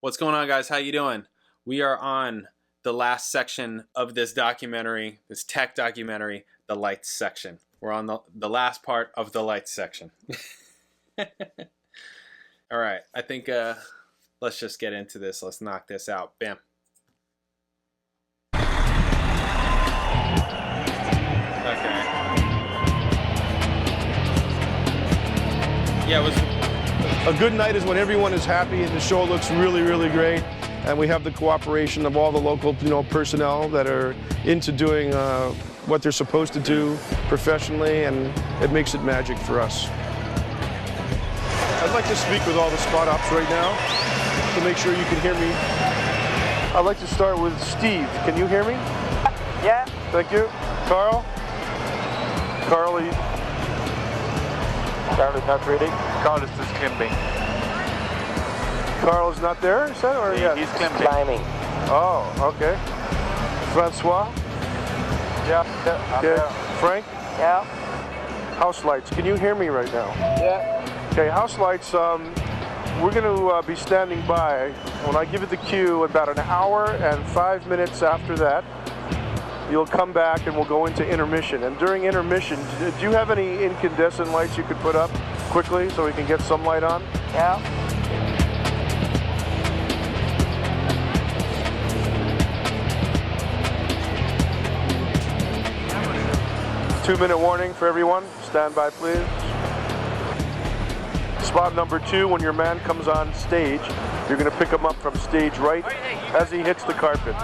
What's going on, guys? How you doing? We are on the last section of this documentary, this tech documentary, the lights section. We're on the last part of the lights section. All right, I think let's just get into this. Let's knock this out. Bam. Okay. Yeah, it was... A good night is when everyone is happy and the show looks really, really great, and we have the cooperation of all the local, personnel that are into doing what they're supposed to do professionally, and it makes it magic for us. I'd like to speak with all the spot ops right now to make sure you can hear me. I'd like to start with Steve. Can you hear me? Yeah. Thank you. Carl? Carly? Carl is not ready. Carl is just climbing. Carl is not there, is that? Or yes? He's Climbing. Oh, okay. Francois? Yeah. Okay. Frank? Yeah. House lights. Can you hear me right now? Yeah. Okay, house lights. We're going to be standing by. When I give it the cue, about an hour and 5 minutes after that, you'll come back and we'll go into intermission. And during intermission, do you have any incandescent lights you could put up quickly so we can get some light on? Yeah. Two-minute warning for everyone. Stand by, please. Spot number 2, when your man comes on stage, you're going to pick him up from stage right as he hits the carpet.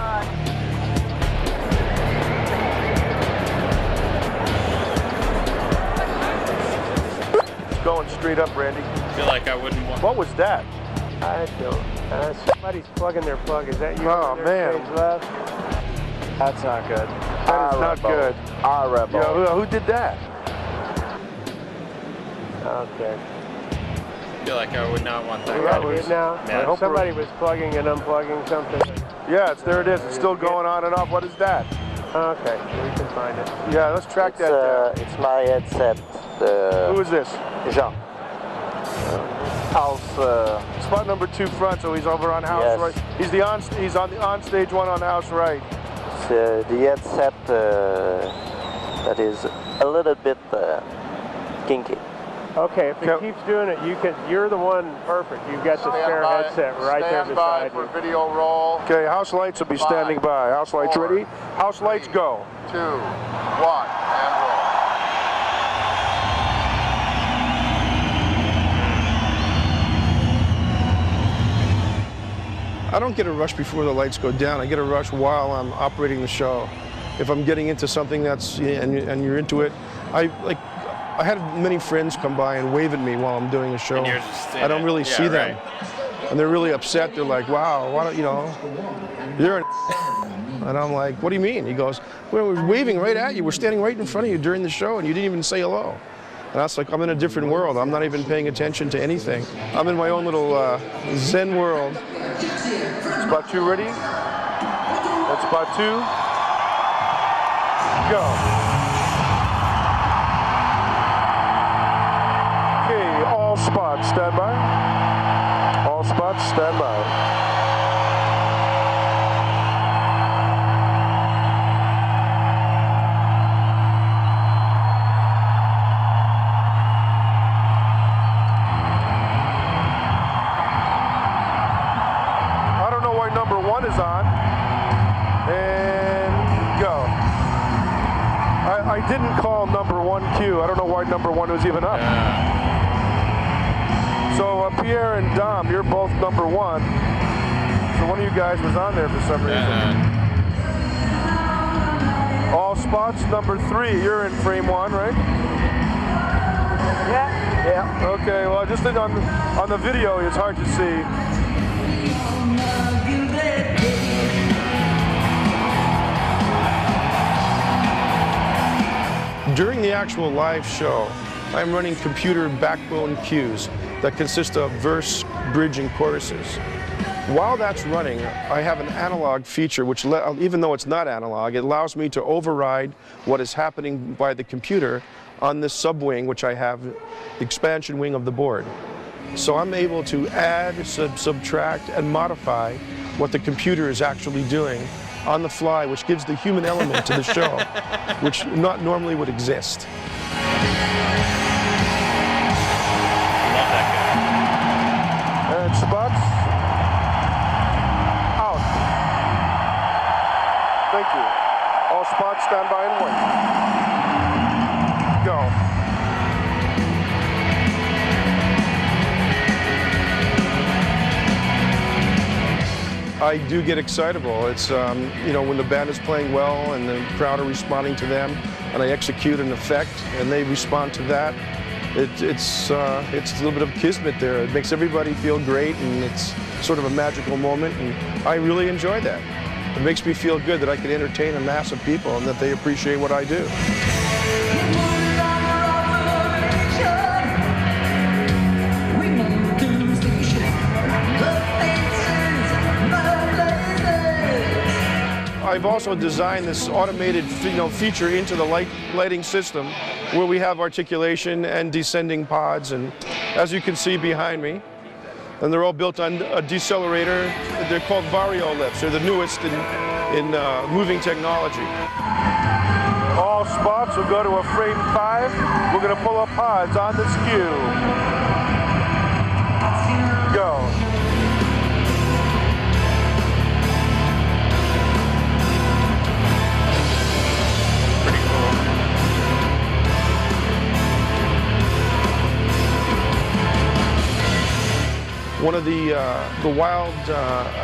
It's going straight up, Randy. I feel like I wouldn't want... What was that? I don't. Somebody's plugging their plug. Is that you? Oh, man. Stage left? That's not good. That is not good. Horrible. Yeah, who did that? Okay. I feel like I would not want that. Right now, I hope somebody was plugging and unplugging something. Yeah, there it is. It's still going on and off. What is that? Okay, we can find it. Yeah, let's track that down. It's my headset. Who is this? Jean. House. Spot number 2 front, so he's over on house Yes. right. He's on the on stage 1 on house right. It's, the headset that is a little bit kinky. Okay, if it keeps doing it, you're the one perfect. You've got the spare headset right there beside you. Video roll. Okay, house lights will be standing by. House lights ready? House lights go. 2, 1, and roll. I don't get a rush before the lights go down. I get a rush while I'm operating the show. If I'm getting into something that's and you're into it, I had many friends come by and wave at me while I'm doing a show. And you're just I don't really see them, and they're really upset. They're like, "Wow, why don't you're an." And I'm like, "What do you mean?" He goes, "Well, we're waving right at you. We're standing right in front of you during the show, and you didn't even say hello." And I was like, "I'm in a different world. I'm not even paying attention to anything. I'm in my own little Zen world." Spot 2 ready? That's spot 2. Go. Okay, all spots, stand by. All spots, stand by. I don't know why number 1 is on. And go. I didn't call number 1 cue. I don't know why number 1 was even up. So Pierre and Dom, you're both number 1. So one of you guys was on there for some reason. All spots, number 3, you're in frame 1, right? Yeah. Okay, well, just on the video, it's hard to see. During the actual live show, I'm running computer backbone cues that consist of verse, bridge, and choruses. While that's running, I have an analog feature which, even though it's not analog, it allows me to override what is happening by the computer on this sub-wing, which I have, the expansion wing of the board. So I'm able to add, subtract, and modify what the computer is actually doing on the fly, which gives the human element to the show, which not normally would exist. And spots. Out. Thank you. All spots stand by and wait. Go. I do get excitable. It's, you know, when the band is playing well and the crowd are responding to them, and I execute an effect and they respond to that, it's a little bit of kismet there. It makes everybody feel great, and it's sort of a magical moment, and I really enjoy that. It makes me feel good that I can entertain a mass of people and that they appreciate what I do. I've also designed this automated, feature into the lighting system, where we have articulation and descending pods, and as you can see behind me, and they're all built on a decelerator. They're called Vario lifts. They're the newest in moving technology. All spots will go to a frame 5. We're going to pull up pods on this cue. Go. One of the wild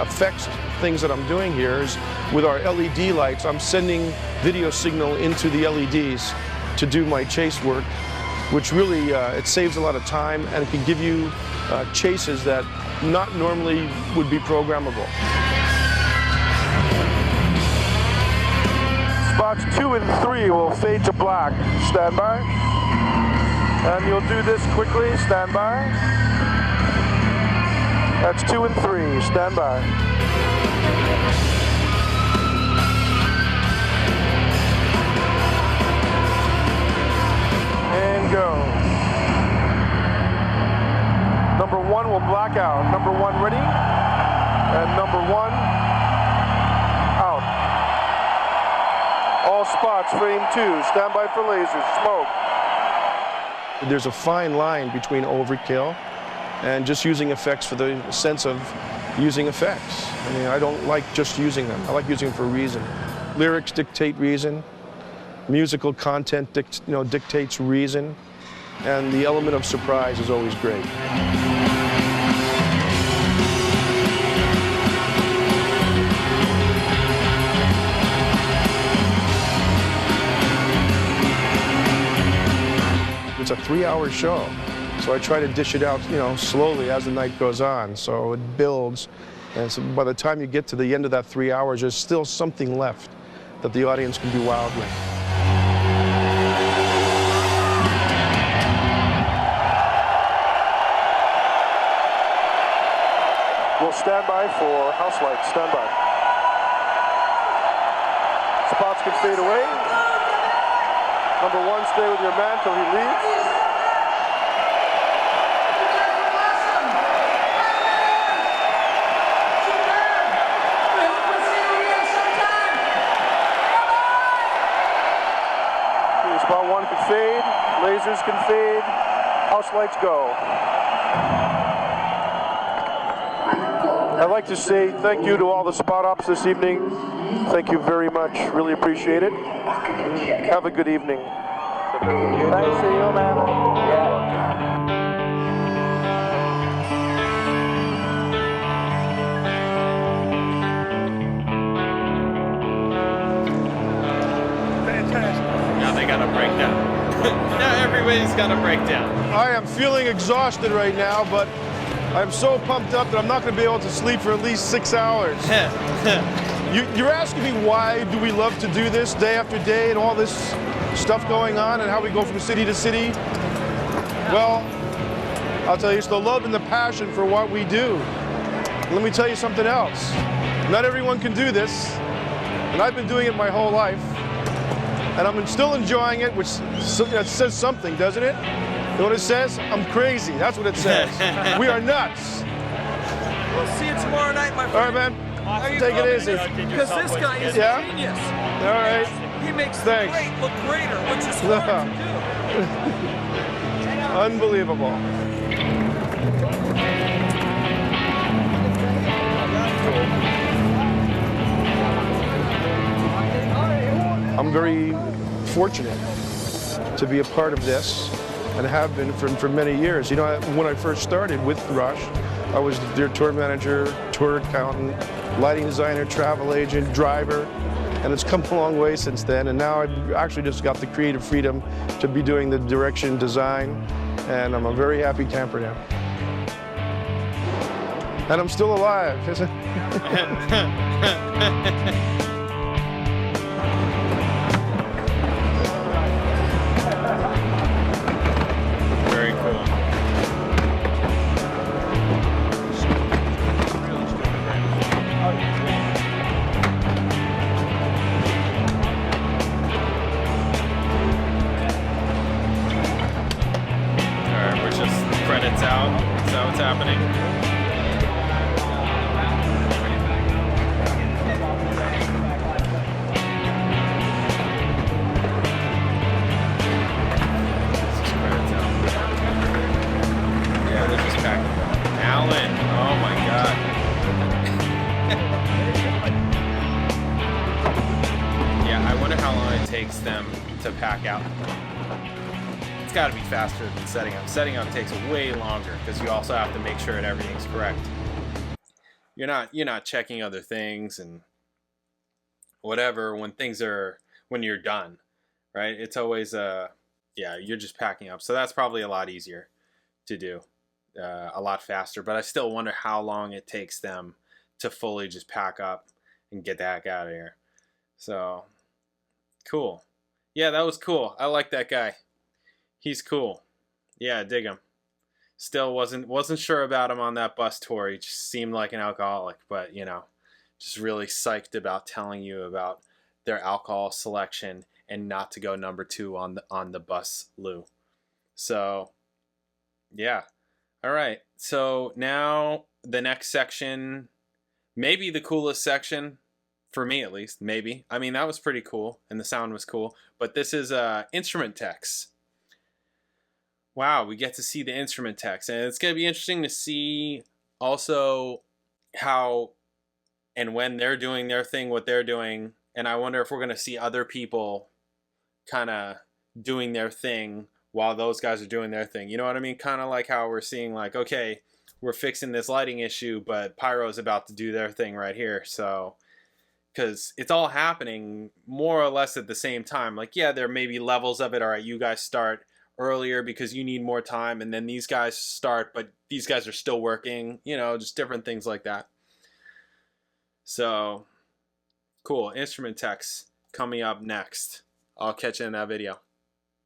effects things that I'm doing here is with our LED lights, I'm sending video signal into the LEDs to do my chase work, which really, it saves a lot of time and it can give you chases that not normally would be programmable. Spots 2 and 3 will fade to black. Stand by. And you'll do this quickly. Stand by. That's 2 and 3. Stand by. And go. Number 1 will black out. Number 1 ready. And number 1 out. All spots, frame 2. Stand by for lasers. Smoke. There's a fine line between overkill and just using effects for the sense of using effects. I mean, I don't like just using them. I like using them for a reason. Lyrics dictate reason. Musical content dictates reason. And the element of surprise is always great. It's a 3-hour show. So I try to dish it out, slowly as the night goes on. So it builds, and so by the time you get to the end of that 3 hours, there's still something left that the audience can be wowed with. We'll stand by for house lights. Stand by. Spots can fade away. Number 1, stay with your man till he leaves. Spot 1 can fade, lasers can fade, house lights go. I'd like to say thank you to all the spot ops this evening. Thank you very much, really appreciate it. Have a good evening. Nice to see you, man. Yeah. Got a breakdown. Now everybody's got a breakdown. I am feeling exhausted right now, but I'm so pumped up that I'm not going to be able to sleep for at least 6 hours. You're asking me why do we love to do this day after day and all this stuff going on and how we go from city to city? Well, I'll tell you, it's the love and the passion for what we do. Let me tell you something else. Not everyone can do this, and I've been doing it my whole life. And I'm still enjoying it, which says something, doesn't it? You know what it says? I'm crazy. That's what it says. We are nuts. We'll see you tomorrow night, my All right, friend. man. Take it easy. Because this guy is Yeah? a genius. All right. He makes the Thanks. great look greater, which is hard to do. Unbelievable. I'm very fortunate to be a part of this and have been for many years. You know, when I first started with Rush, I was their tour manager, tour accountant, lighting designer, travel agent, driver, and it's come a long way since then. And now I've actually just got the creative freedom to be doing the direction, design, and I'm a very happy camper now. And I'm still alive. Very cool. Alright, we're just credits out. Is that what's happening? Allen, oh my God. Yeah, I wonder how long it takes them to pack out. It's got to be faster than setting up. Setting up takes way longer because you also have to make sure that everything's correct. You're not checking other things and whatever when you're done, right? It's always yeah, you're just packing up. So that's probably a lot easier to do. A lot faster, but I still wonder how long it takes them to fully just pack up and get the heck out of here. So cool. Yeah, that was cool. I like that guy. He's cool. Yeah, I dig him. Still wasn't sure about him on that bus tour. He just seemed like an alcoholic, but you know, just really psyched about telling you about their alcohol selection and not to go number 2 on the bus, Lou. So yeah. All right, so now the next section, maybe the coolest section, for me at least, maybe. I mean, that was pretty cool, and the sound was cool. But this is instrument techs. Wow, we get to see the instrument techs. And it's going to be interesting to see also how and when they're doing their thing, what they're doing. And I wonder if we're going to see other people kind of doing their thing while those guys are doing their thing. You know what I mean? Kind of like how we're seeing like, okay, we're fixing this lighting issue, but Pyro's about to do their thing right here. So, because it's all happening more or less at the same time. Like, yeah, there may be levels of it. All right, you guys start earlier because you need more time, and then these guys start, but these guys are still working. You know, just different things like that. So, cool. Instrument techs coming up next. I'll catch you in that video.